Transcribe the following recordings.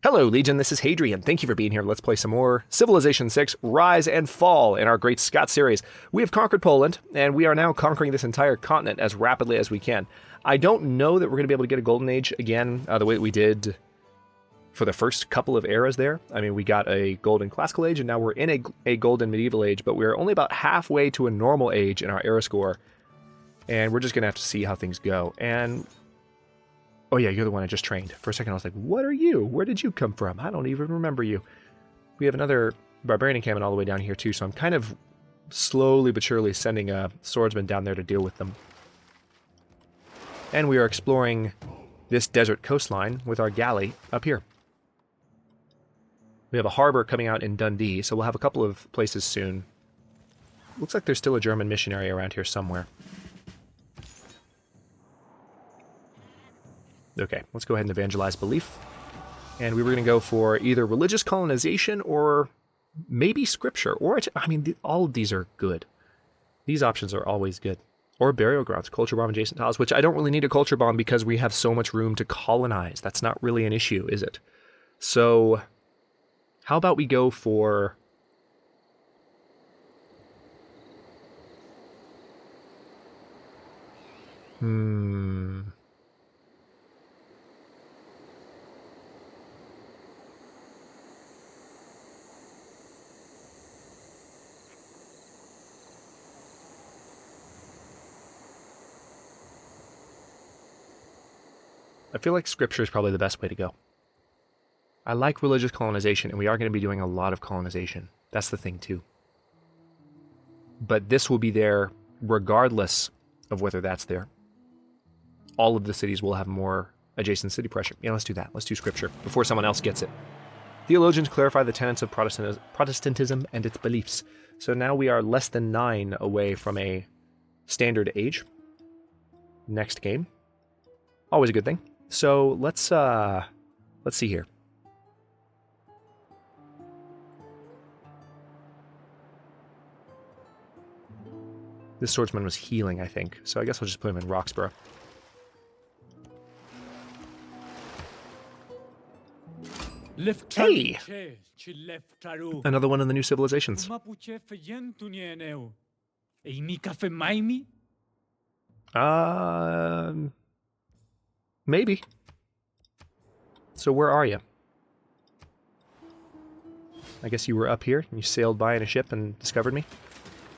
Hello, Legion, this is Hadrian. Thank you for being here. Let's play some more Civilization 6 Rise and Fall in our great SCOT series. We have conquered Poland, and we are now conquering this entire continent as rapidly as we can. I don't know that we're going to be able to get a Golden Age again the way that we did for the first couple of eras there. I mean, we got a Golden Classical Age, and now we're in a Golden Medieval Age, but we're only about halfway to a normal age in our era score, and we're just going to have to see how things go. And oh yeah, you're the one I just trained. For a second I was like, what are you? Where did you come from? I don't even remember you. We have another barbarian encampment all the way down here too, so I'm kind of slowly but surely sending a swordsman down there to deal with them. And we are exploring this desert coastline with our galley up here. We have a harbor coming out in Dundee, so we'll have a couple of places soon. Looks like there's still a German missionary around here somewhere. Okay, let's go ahead and evangelize belief. And we were going to go for either religious colonization or maybe scripture. Or, I mean, all of these are good. These options are always good. Or burial grounds, culture bomb adjacent tiles, which I don't really need a culture bomb because we have so much room to colonize. That's not really an issue, is it? So, how about we go for... I feel like scripture is probably the best way to go. I like religious colonization, and we are going to be doing a lot of colonization. That's the thing, too. But this will be there regardless of whether that's there. All of the cities will have more adjacent city pressure. Yeah, let's do that. Let's do scripture before someone else gets it. Theologians clarify the tenets of Protestantism and its beliefs. So now we are less than 9 away from a standard age. Next game. Always a good thing. So let's see here. This swordsman was healing, I think. So I guess I'll just put him in Roxborough. Hey! Another one in the new civilizations. Maybe. So where are you? I guess you were up here, and you sailed by in a ship and discovered me?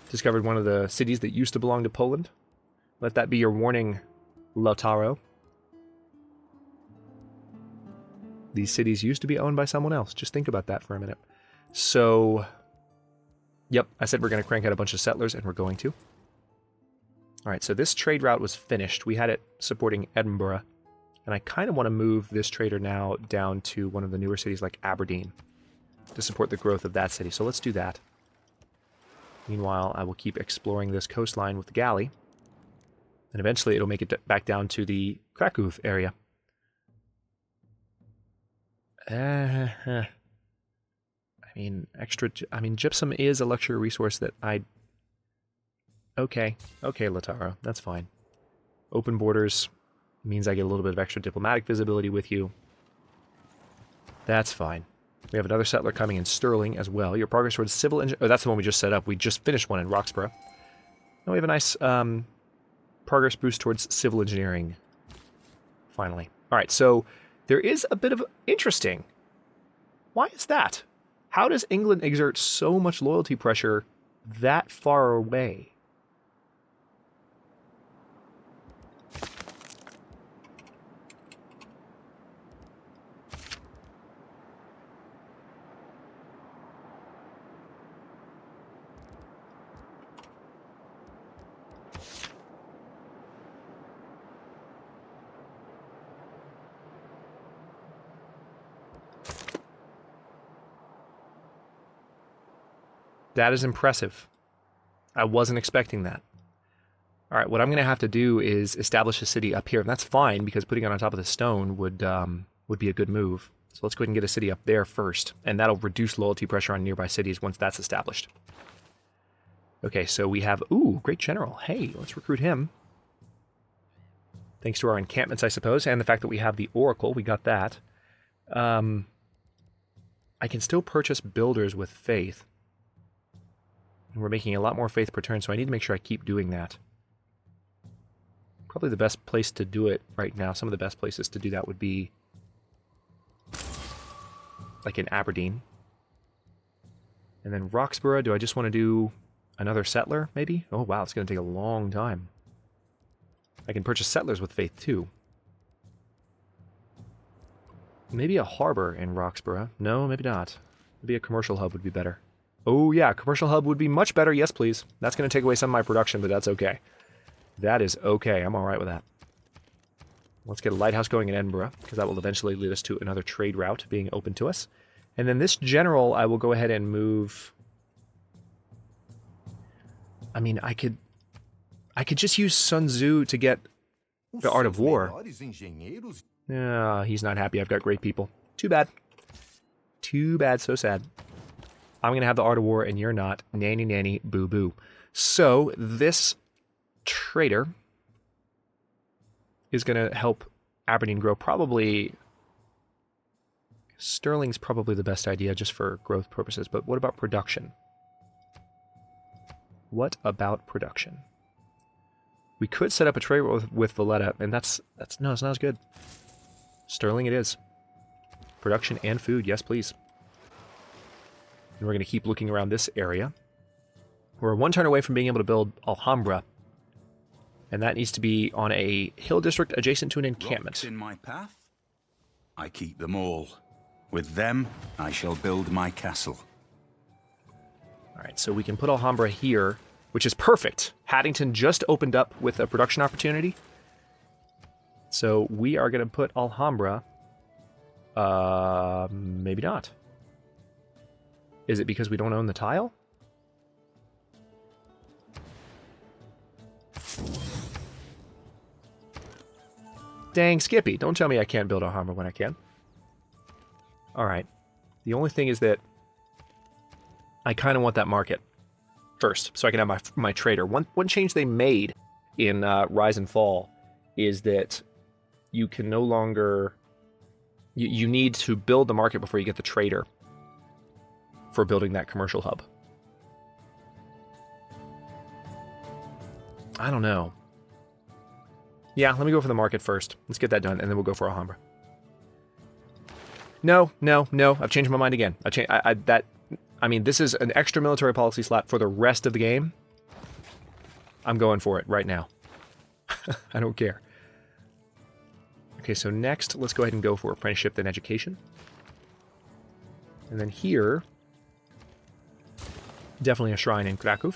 Discovered one of the cities that used to belong to Poland? Let that be your warning, Lautaro. These cities used to be owned by someone else. Just think about that for a minute. So, yep, I said we're going to crank out a bunch of settlers, and we're going to. Alright, so this trade route was finished. We had it supporting Edinburgh. And I kind of want to move this trader now down to one of the newer cities like Aberdeen to support the growth of that city. So let's do that. Meanwhile, I will keep exploring this coastline with the galley. And eventually it'll make it back down to the Krakow area. I mean, gypsum is a luxury resource that I... Okay, Lautaro, that's fine. Open borders means I get a little bit of extra diplomatic visibility with you. That's fine. We have another settler coming in Sterling as well. Your progress towards civil engineering... Oh, that's the one we just set up. We just finished one in Roxborough. Now we have a nice progress boost towards civil engineering. Finally. Alright, so there is a bit of interesting. Why is that? How does England exert so much loyalty pressure that far away? That is impressive. I wasn't expecting that. All right, what I'm going to have to do is establish a city up here, and that's fine because putting it on top of the stone would be a good move. So let's go ahead and get a city up there first, and that'll reduce loyalty pressure on nearby cities once that's established. Okay, so we have... Ooh, great general. Hey, let's recruit him. Thanks to our encampments, I suppose, and the fact that we have the Oracle. We got that. I can still purchase builders with faith. And we're making a lot more faith per turn, so I need to make sure I keep doing that. Probably the best place to do it right now, some of the best places to do that would be like in Aberdeen. And then Roxborough, do I just want to do another settler, maybe? Oh wow, it's going to take a long time. I can purchase settlers with faith too. Maybe a harbor in Roxborough. No, maybe not. Maybe a commercial hub would be better. Oh yeah, commercial hub would be much better. Yes, please. That's going to take away some of my production, but that's okay. That is okay. I'm alright with that. Let's get a lighthouse going in Edinburgh, because that will eventually lead us to another trade route being open to us. And then this general, I will go ahead and move... I mean, I could just use Sun Tzu to get the Art of War. Yeah, he's not happy. I've got great people. Too bad. Too bad, so sad. I'm going to have the Art of War, and you're not. Nanny, nanny, boo, boo. So, this trader is going to help Aberdeen grow. Probably... Sterling's probably the best idea just for growth purposes, but what about production? What about production? We could set up a trade with Valletta, and that's no, it's not as good. Sterling it is. Production and food, yes please. And we're going to keep looking around this area. We're one turn away from being able to build Alhambra, and that needs to be on a hill district adjacent to an encampment. Rocks in my path? I keep them all. With them, I shall build my castle. Alright, so we can put Alhambra here, which is perfect. Haddington just opened up with a production opportunity. So we are going to put Alhambra... maybe not. Is it because we don't own the tile? Dang, Skippy, don't tell me I can't build Alhambra when I can. Alright. The only thing is that I kind of want that market first, so I can have my trader. One change they made in Rise and Fall is that you can no longer... You need to build the market before you get the trader for building that commercial hub. I don't know. Yeah, let me go for the market first. Let's get that done, and then we'll go for Alhambra. No. I've changed my mind again. I mean, this is an extra military policy slot for the rest of the game. I'm going for it right now. I don't care. Okay, so next, let's go ahead and go for apprenticeship, then education. And then here, definitely a shrine in Krakow.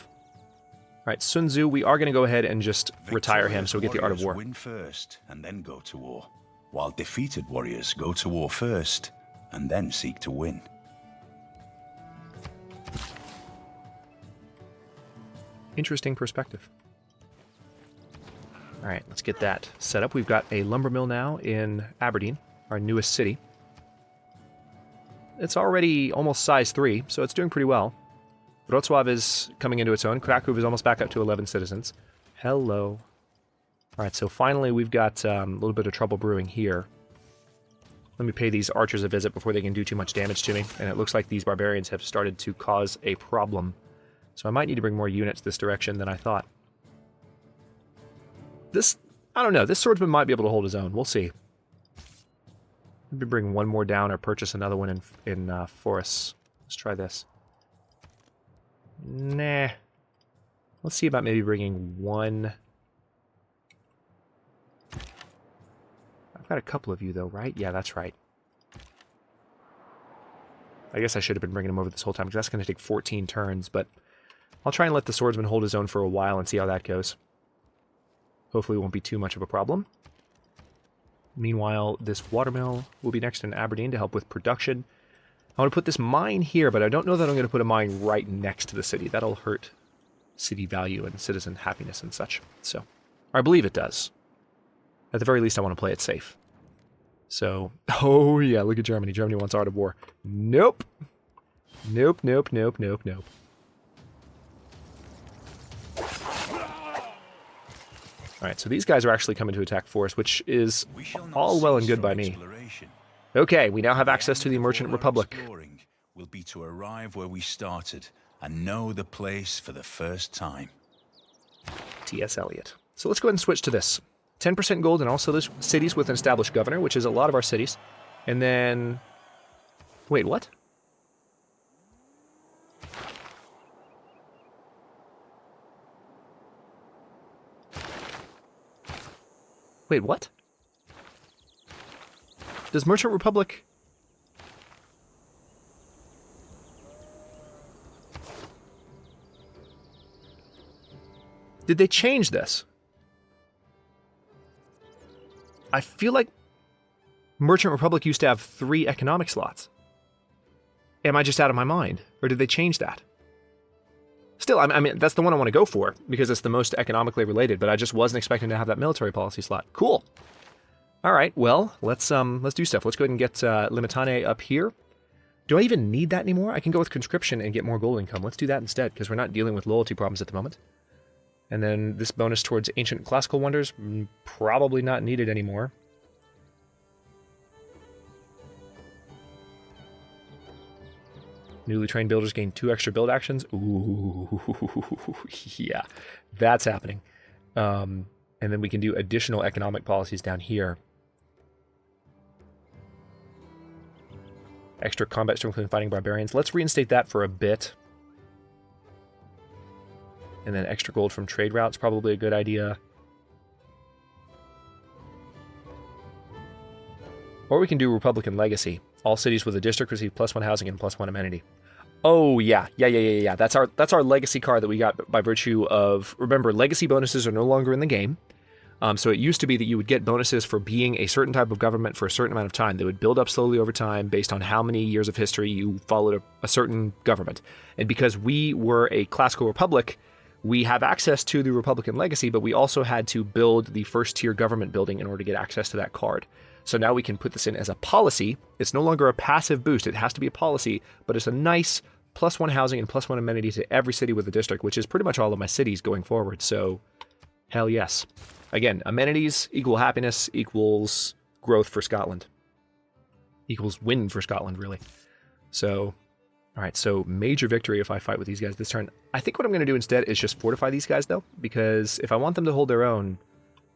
Alright, Sun Tzu, we are going to go ahead and just retire him, so we get the Art of War. Win first, and then go to war, while defeated warriors go to war first, and then seek to win. Interesting perspective. Alright, let's get that set up. We've got a lumber mill now in Aberdeen, our newest city. It's already almost size 3, so it's doing pretty well. Wrocław is coming into its own. Krakow is almost back up to 11 citizens. Hello. Alright, so finally we've got a little bit of trouble brewing here. Let me pay these archers a visit before they can do too much damage to me. And it looks like these barbarians have started to cause a problem. So I might need to bring more units this direction than I thought. I don't know, this swordsman might be able to hold his own. We'll see. Maybe bring one more down or purchase another one in forests. Let's try this. Nah. Let's see about maybe bringing one. I've got a couple of you though, right? Yeah, that's right. I guess I should have been bringing them over this whole time because that's going to take 14 turns, but I'll try and let the swordsman hold his own for a while and see how that goes. Hopefully it won't be too much of a problem. Meanwhile, this watermill will be next in Aberdeen to help with production. I want to put this mine here, but I don't know that I'm going to put a mine right next to the city. That'll hurt city value and citizen happiness and such. So, I believe it does. At the very least, I want to play it safe. So, oh yeah, look at Germany. Germany wants Art of War. Nope. Nope. Alright, so these guys are actually coming to attack for us, which is all well and good by me. Okay, we now have access to the Merchant Republic. will be to arrive where we started and know the place for the first time. T.S. Eliot. So let's go ahead and switch to this. 10% gold in all cities with an established governor, which is a lot of our cities. And then... Wait, what? Wait, what? Does Merchant Republic... Did they change this? I feel like Merchant Republic used to have 3 economic slots. Am I just out of my mind? Or did they change that? Still, I mean, that's the one I want to go for, because it's the most economically related, but I just wasn't expecting to have that military policy slot. Cool. All right, well, let's do stuff. Let's go ahead and get Limitane up here. Do I even need that anymore? I can go with conscription and get more gold income. Let's do that instead, because we're not dealing with loyalty problems at the moment. And then this bonus towards ancient classical wonders, probably not needed anymore. Newly trained builders gain 2 extra build actions. Ooh, yeah, that's happening. And then we can do additional economic policies down here. Extra combat strength including fighting barbarians. Let's reinstate that for a bit. And then extra gold from trade routes, probably a good idea. Or we can do Republican Legacy. All cities with a district receive +1 housing and +1 amenity. Oh, yeah. That's our legacy card that we got by virtue of... Remember, legacy bonuses are no longer in the game. So it used to be that you would get bonuses for being a certain type of government for a certain amount of time. They would build up slowly over time based on how many years of history you followed a certain government. And because we were a classical republic, we have access to the Republican Legacy, but we also had to build the first-tier government building in order to get access to that card. So now we can put this in as a policy. It's no longer a passive boost. It has to be a policy, but it's a nice +1 housing and +1 amenity to every city with a district, which is pretty much all of my cities going forward. So, hell yes. Again, amenities equal happiness equals growth for Scotland. Equals win for Scotland, really. So... Alright, so major victory if I fight with these guys this turn. I think what I'm going to do instead is just fortify these guys, though, because if I want them to hold their own,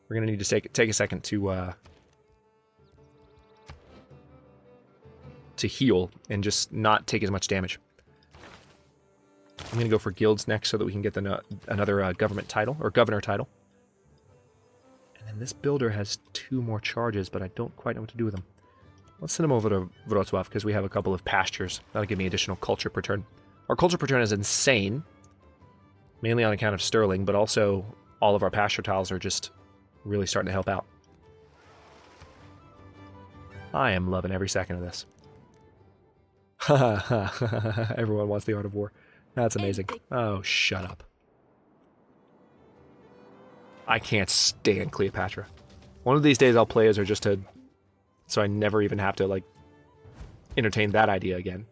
we're going to need to take a second to heal and just not take as much damage. I'm going to go for guilds next so that we can get another government title, or governor title. And then this builder has 2 more charges, but I don't quite know what to do with them. Let's send them over to Wrocław because we have a couple of pastures. That'll give me additional culture per turn. Our culture per turn is insane, mainly on account of Sterling, but also all of our pasture tiles are just really starting to help out. I am loving every second of this. Everyone wants the art of war. That's amazing. Oh, shut up. I can't stand Cleopatra. One of these days I'll play as her just to... so I never even have to, like, entertain that idea again.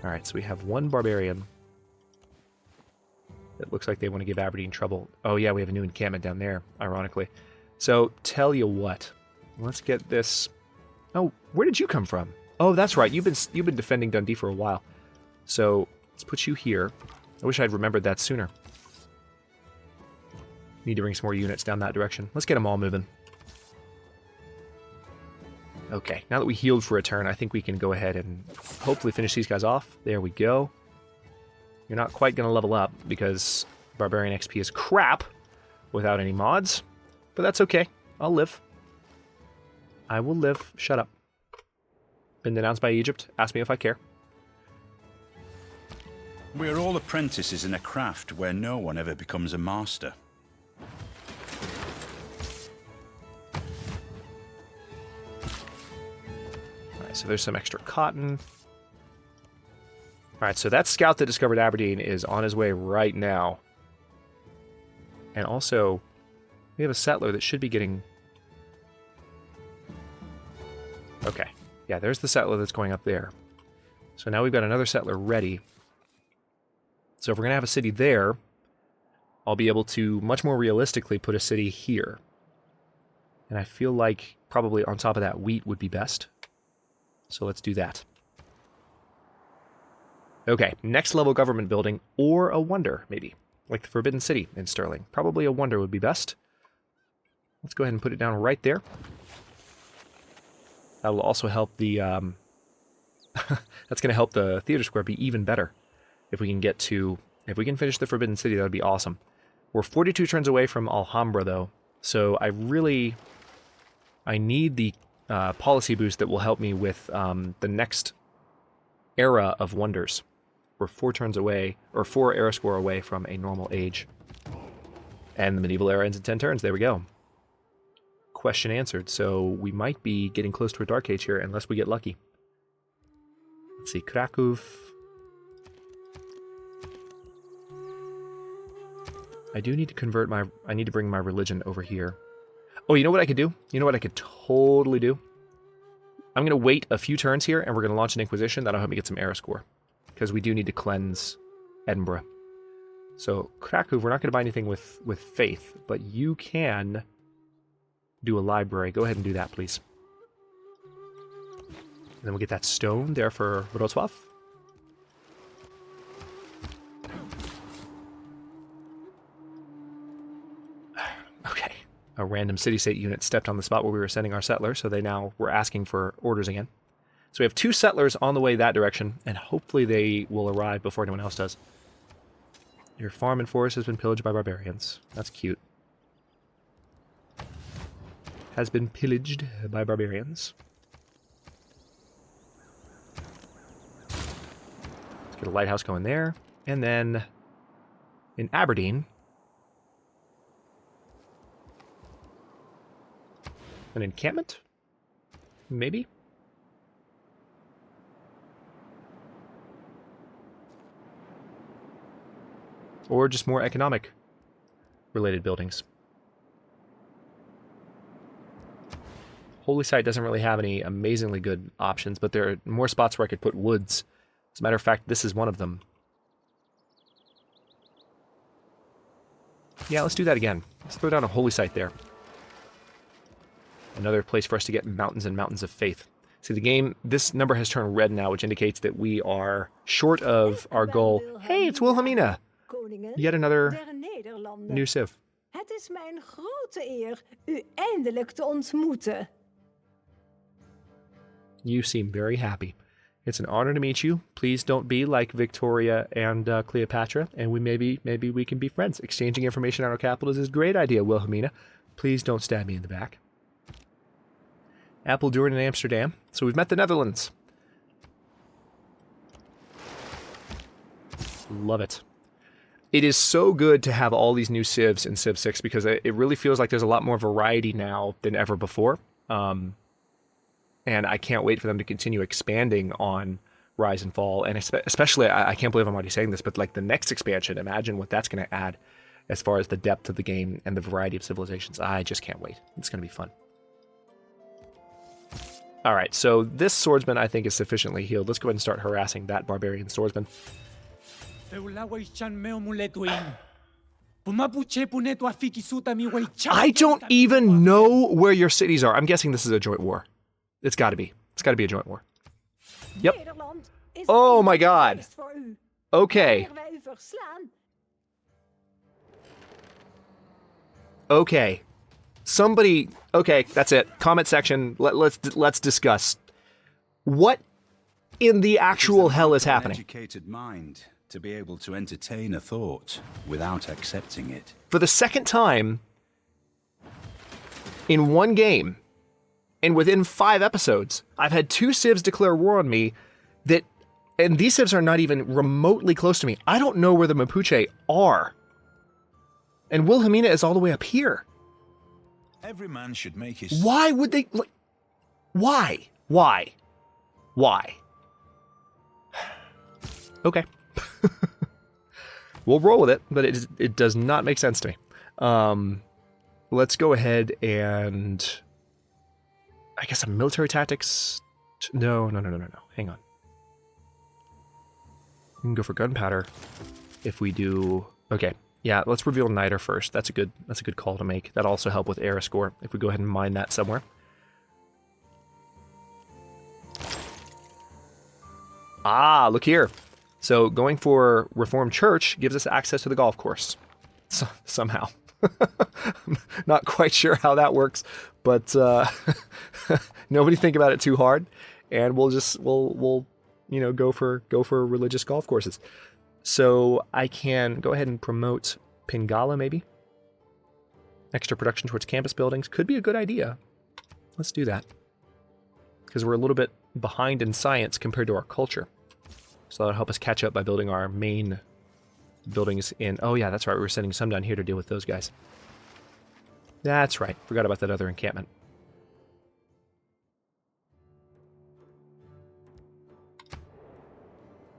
Alright, so we have 1 barbarian. It looks like they want to give Aberdeen trouble. Oh yeah, we have a new encampment down there, ironically. So, tell you what. Let's get this... Oh, where did you come from? Oh, that's right, you've been defending Dundee for a while. So, let's put you here. I wish I'd remembered that sooner. Need to bring some more units down that direction. Let's get them all moving. Okay, now that we healed for a turn, I think we can go ahead and hopefully finish these guys off. There we go. You're not quite going to level up because Barbarian XP is crap without any mods. But that's okay. I'll live. I will live. Shut up. Been denounced by Egypt. Ask me if I care. We are all apprentices in a craft where no one ever becomes a master. Alright, so there's some extra cotton. Alright, so that scout that discovered Aberdeen is on his way right now. And also, we have a settler that should be getting... Okay. Yeah, there's the settler that's going up there. So now we've got another settler ready. So if we're going to have a city there, I'll be able to much more realistically put a city here. And I feel like probably on top of that wheat would be best. So let's do that. Okay, next level government building, or a wonder, maybe. Like the Forbidden City in Sterling. Probably a wonder would be best. Let's go ahead and put it down right there. That will also help the... that's going to help the Theater Square be even better. If we can get to... If we can finish the Forbidden City, that would be awesome. We're 42 turns away from Alhambra, though. So I need the policy boost that will help me with the next era of wonders. We're 4 turns away, or 4 era score away from a normal age. And the medieval era ends in 10 turns. There we go. Question answered. So we might be getting close to a dark age here unless we get lucky. Let's see, Krakow. I do need to convert my... I need to bring my religion over here. Oh, you know what I could do? You know what I could totally do? I'm going to wait a few turns here, and we're going to launch an Inquisition. That'll help me get some era score. Because we do need to cleanse Edinburgh. So, Krakow, we're not going to buy anything with faith, but you can do a library. Go ahead and do that, please. And then we'll get that stone there for Wrocław. Okay. A random city-state unit stepped on the spot where we were sending our settlers, so they now were asking for orders again. So we have 2 settlers on the way that direction, and hopefully they will arrive before anyone else does. Your farm and forest has been pillaged by barbarians. That's cute. Has been pillaged by barbarians. Let's get a lighthouse going there. And then in Aberdeen, an encampment? Maybe? Or just more economic related buildings. Holy Site doesn't really have any amazingly good options, but there are more spots where I could put woods. As a matter of fact, this is one of them. Yeah, let's do that again. Let's throw down a Holy Site there. Another place for us to get mountains and mountains of faith. See, the game, this number has turned red now, which indicates that we are short of our goal. Hey, it's Wilhelmina! Yet another new civ. Het is mijn grote eer u eindelijk te ontmoeten. You seem very happy. It's an honor to meet you. Please don't be like Victoria and Cleopatra, and maybe we can be friends. Exchanging information on our capitals is a great idea, Wilhelmina. Please don't stab me in the back. Apeldoorn and Amsterdam. So we've met the Netherlands. Love it. It is so good to have all these new civs in Civ 6 because it really feels like there's a lot more variety now than ever before. And I can't wait for them to continue expanding on Rise and Fall. And especially, I can't believe I'm already saying this, but like the next expansion, imagine what that's going to add as far as the depth of the game and the variety of civilizations. I just can't wait. It's going to be fun. All right, so this swordsman I think is sufficiently healed. Let's go ahead and start harassing that barbarian swordsman. I don't even know where your cities are. I'm guessing this is a joint war. It's got to be. It's got to be a joint war. Yep. Oh my god. Okay. Okay. Somebody... Okay, that's it. Comment section. Let's discuss. What in the actual hell is happening? Educated mind to be able to entertain a thought without accepting it. For the second time in one game, and within 5 episodes, I've had 2 civs declare war on me that, and these civs are not even remotely close to me. I don't know where the Mapuche are. And Wilhelmina is all the way up here. Every man should make his... Why would they... Like, why? Why? Why? Okay. We'll roll with it, but it does not make sense to me. Let's go ahead and... I guess some military tactics... No. Hang on. We can go for gunpowder if we do... Okay. Yeah, let's reveal Niter first. That's a good call to make. That'll also help with era score if we go ahead and mine that somewhere. Ah, look here. So going for Reformed Church gives us access to the golf course. Somehow. Not quite sure how that works, but nobody think about it too hard, and we'll go for religious golf courses. So I can go ahead and promote Pingala, maybe. Extra production towards campus buildings could be a good idea. Let's do that, because we're a little bit behind in science compared to our culture. So that'll help us catch up by building our main buildings in... Oh yeah, that's right, we were sending some down here to deal with those guys. That's right, forgot about that other encampment.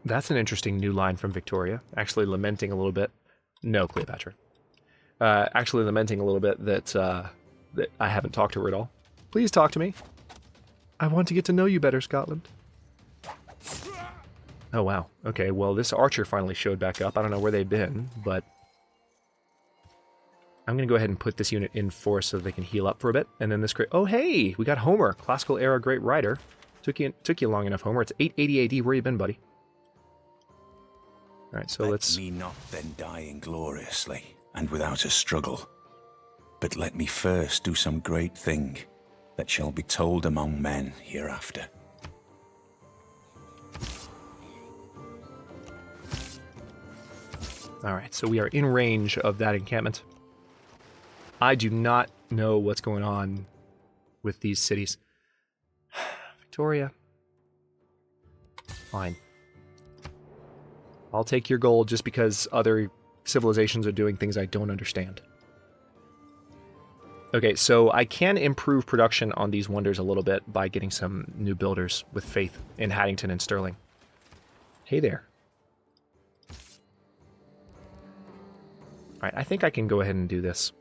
That's an interesting new line from Victoria, actually lamenting a little bit. No, Cleopatra. Actually lamenting a little bit that I haven't talked to her at all. Please talk to me. I want to get to know you better, Scotland. Oh, wow. Okay, well, this archer finally showed back up. I don't know where they've been, but I'm going to go ahead and put this unit in force so they can heal up for a bit. And then this great... Oh, hey! We got Homer, classical era great writer. Took you long enough, Homer. It's 880 AD. Where you been, buddy? All right, so let's... Let me not then die ingloriously and without a struggle, but let me first do some great thing that shall be told among men hereafter. Alright, so we are in range of that encampment. I do not know what's going on with these cities. Victoria. Fine. I'll take your gold just because other civilizations are doing things I don't understand. Okay, so I can improve production on these wonders a little bit by getting some new builders with faith in Haddington and Stirling. Hey there. Alright, I think I can go ahead and do this.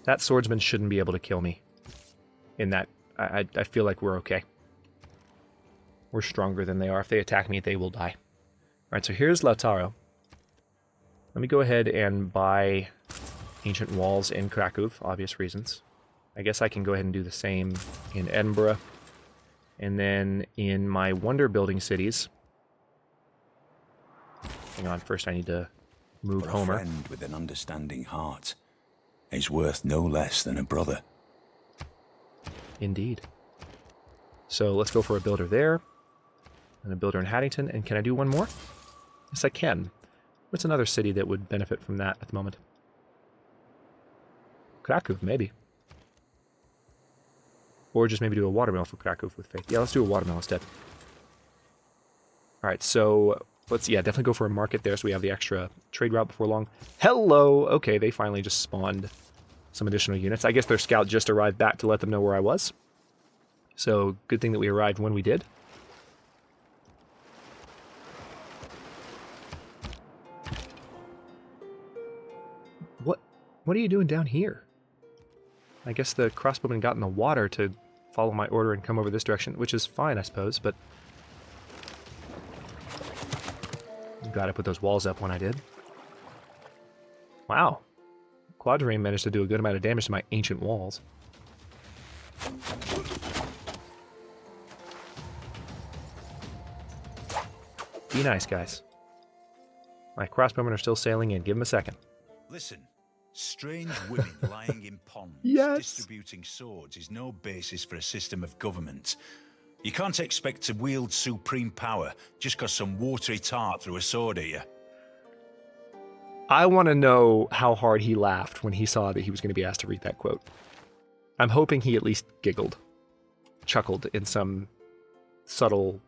That swordsman shouldn't be able to kill me. In that, I feel like we're okay. We're stronger than they are. If they attack me, they will die. Alright, so here's Lautaro. Let me go ahead and buy ancient walls in Krakow, obvious reasons. I guess I can go ahead and do the same in Edinburgh. And then in my wonder building cities... Hang on, first I need to move but Homer. A friend with an understanding heart is worth no less than a brother. Indeed. So let's go for a builder there. And a builder in Haddington. And can I do one more? Yes, I can. What's another city that would benefit from that at the moment? Krakow, maybe. Or just maybe do a watermill for Krakow with faith. Yeah, let's do a watermill instead. Alright, so let's, yeah, definitely go for a market there so we have the extra trade route before long. Hello! Okay, they finally just spawned some additional units. I guess their scout just arrived back to let them know where I was. So, good thing that we arrived when we did. What are you doing down here? I guess the crossbowman got in the water to follow my order and come over this direction, which is fine, I suppose, but... I'm glad I put those walls up when I did. Wow. Quadrireme managed to do a good amount of damage to my ancient walls. Be nice, guys. My crossbowmen are still sailing in. Give them a second. Listen, strange women lying in ponds distributing swords is no basis for a system of government. You can't expect to wield supreme power just because some watery tart threw a sword at you. I want to know how hard he laughed when he saw that he was going to be asked to read that quote. I'm hoping he at least giggled, chuckled in some subtle,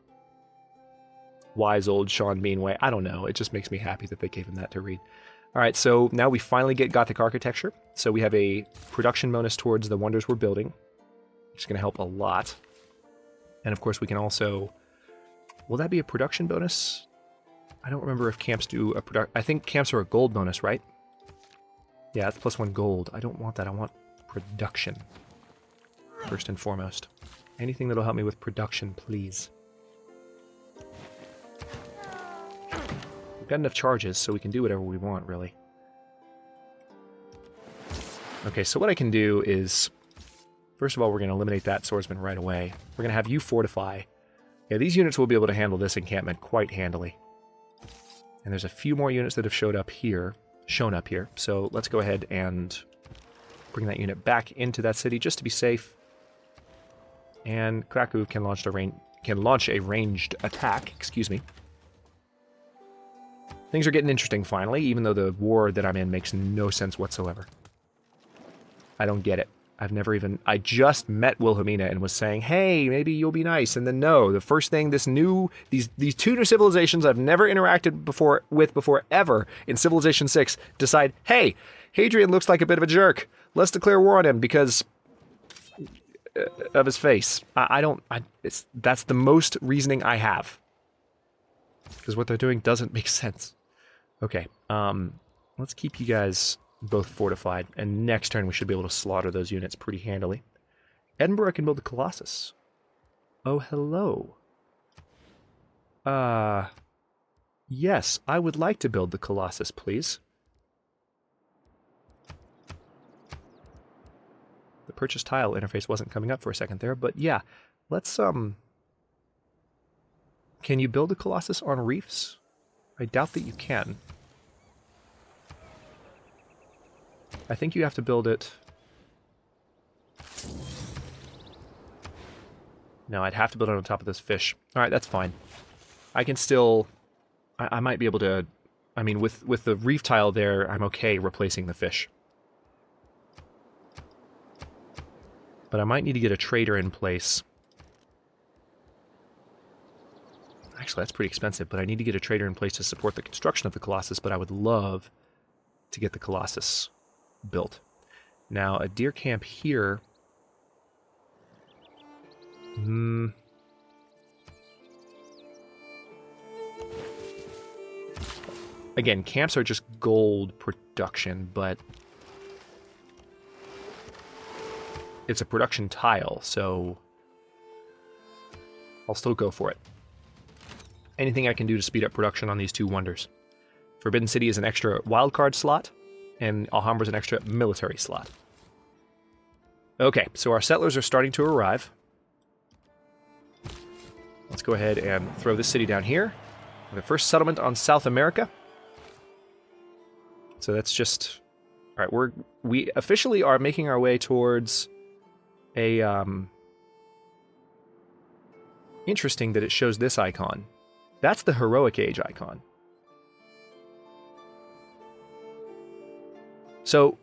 wise old Sean Bean way. I don't know. It just makes me happy that they gave him that to read. All right, so now we finally get Gothic architecture. So we have a production bonus towards the wonders we're building, which is going to help a lot. And of course, we can also... Will that be a production bonus? I don't remember if camps do a production... I think camps are a gold bonus, right? Yeah, that's +1 gold. I don't want that. I want production. First and foremost. Anything that'll help me with production, please. We've got enough charges, so we can do whatever we want, really. Okay, so what I can do is First of all, we're going to eliminate that swordsman right away. We're going to have you fortify. Yeah, these units will be able to handle this encampment quite handily. And there's a few more units that have shown up here. So let's go ahead and bring that unit back into that city just to be safe. And Krakow can launch a ranged attack. Excuse me. Things are getting interesting finally, even though the war that I'm in makes no sense whatsoever. I don't get it. I just met Wilhelmina and was saying, hey, maybe you'll be nice. And then no, the first thing these two new civilizations I've never interacted with before ever in Civilization 6 decide, hey, Hadrian looks like a bit of a jerk. Let's declare war on him because of his face. That's the most reasoning I have. Because what they're doing doesn't make sense. Okay, let's keep you guys both fortified, and next turn we should be able to slaughter those units pretty handily. Edinburgh can build the Colossus. Oh, hello. Yes, I would like to build the Colossus, please. The purchase tile interface wasn't coming up for a second there, but yeah, let's, Can you build a Colossus on reefs? I doubt that you can. I think you have to build it... No, I'd have to build it on top of this fish. Alright, that's fine. I can still... I might be able to... I mean, with the reef tile there, I'm okay replacing the fish. But I might need to get a trader in place. Actually, that's pretty expensive, but I need to get a trader in place to support the construction of the Colossus, but I would love to get the Colossus built. Now, a deer camp here... Again, camps are just gold production, but it's a production tile, so I'll still go for it. Anything I can do to speed up production on these two wonders. Forbidden City is an extra wildcard slot, and Alhambra's an extra military slot. Okay, so our settlers are starting to arrive. Let's go ahead and throw this city down here. The first settlement on South America. So that's just... Alright, we officially are making our way towards a... Interesting that it shows this icon. That's the Heroic Age icon. So...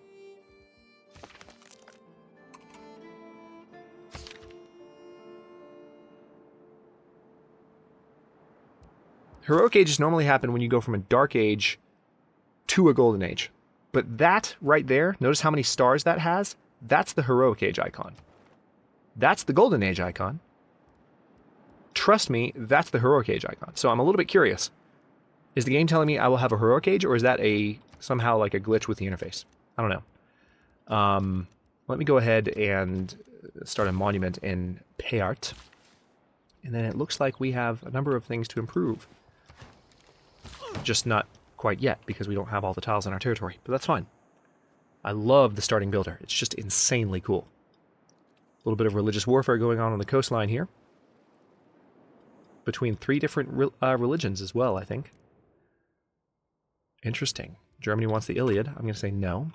Heroic Ages normally happen when you go from a Dark Age to a Golden Age. But that right there, notice how many stars that has? That's the Heroic Age icon. That's the Golden Age icon. Trust me, that's the Heroic Age icon. So I'm a little bit curious. Is the game telling me I will have a Heroic Age, or is that somehow like a glitch with the interface? I don't know. Let me go ahead and start a monument in Payart. And then it looks like we have a number of things to improve. Just not quite yet, because we don't have all the tiles in our territory. But that's fine. I love the starting builder. It's just insanely cool. A little bit of religious warfare going on the coastline here. Between 3 different religions as well, I think. Interesting. Germany wants the Iliad. I'm going to say no.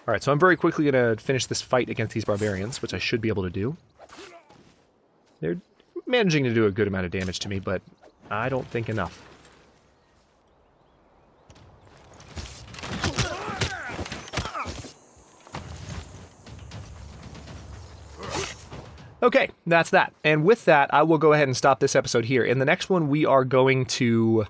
Alright, so I'm very quickly going to finish this fight against these barbarians, which I should be able to do. They're managing to do a good amount of damage to me, but I don't think enough. Okay, that's that. And with that, I will go ahead and stop this episode here. In the next one, we are going to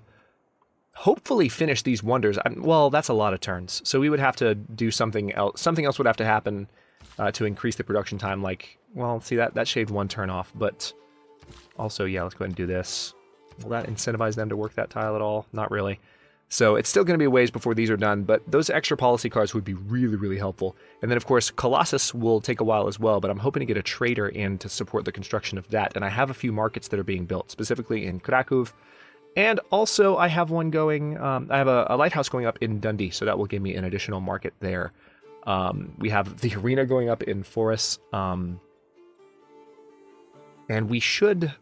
hopefully finish these wonders. Well, that's a lot of turns. So we would have to do something else. Something else would have to happen to increase the production time. Like, well, see, that shaved 1 turn off. But also, yeah, let's go ahead and do this. Will that incentivize them to work that tile at all? Not really. So it's still going to be a ways before these are done, but those extra policy cards would be really, really helpful. And then, of course, Colossus will take a while as well, but I'm hoping to get a trader in to support the construction of that. And I have a few markets that are being built, specifically in Krakow And also, I have one going. I have a lighthouse going up in Dundee, so that will give me an additional market there. We have the arena going up in Forres, and we should,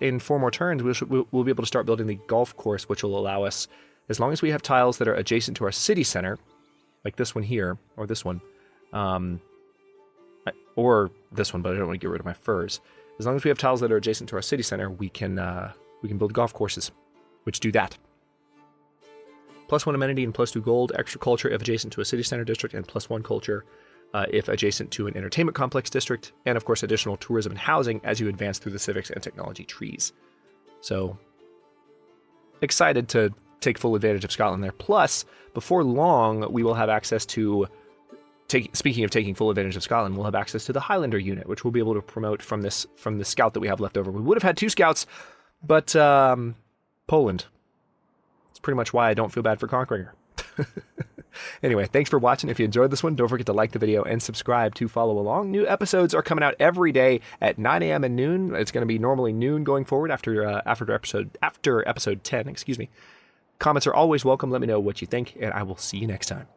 in 4 more turns, we'll be able to start building the golf course, which will allow us, as long as we have tiles that are adjacent to our city center, like this one here, or this one, or this one, but I don't want to get rid of my furs. As long as we have tiles that are adjacent to our city center, we can build golf courses, which do that. +1 amenity and +2 gold, extra culture if adjacent to a city center district, and +1 culture if adjacent to an entertainment complex district, and of course additional tourism and housing as you advance through the civics and technology trees. So, excited to take full advantage of Scotland there. Plus, before long, we will have access to, speaking of taking full advantage of Scotland, we'll have access to the Highlander unit, which we'll be able to promote from the scout that we have left over. We would have had 2 scouts, but Poland. It's pretty much why I don't feel bad for conquering her. Anyway, thanks for watching. If you enjoyed this one, don't forget to like the video and subscribe to follow along. New episodes are coming out every day at 9 a.m. and noon. It's going to be normally noon going forward after episode 10. Excuse me. Comments are always welcome. Let me know what you think, and I will see you next time.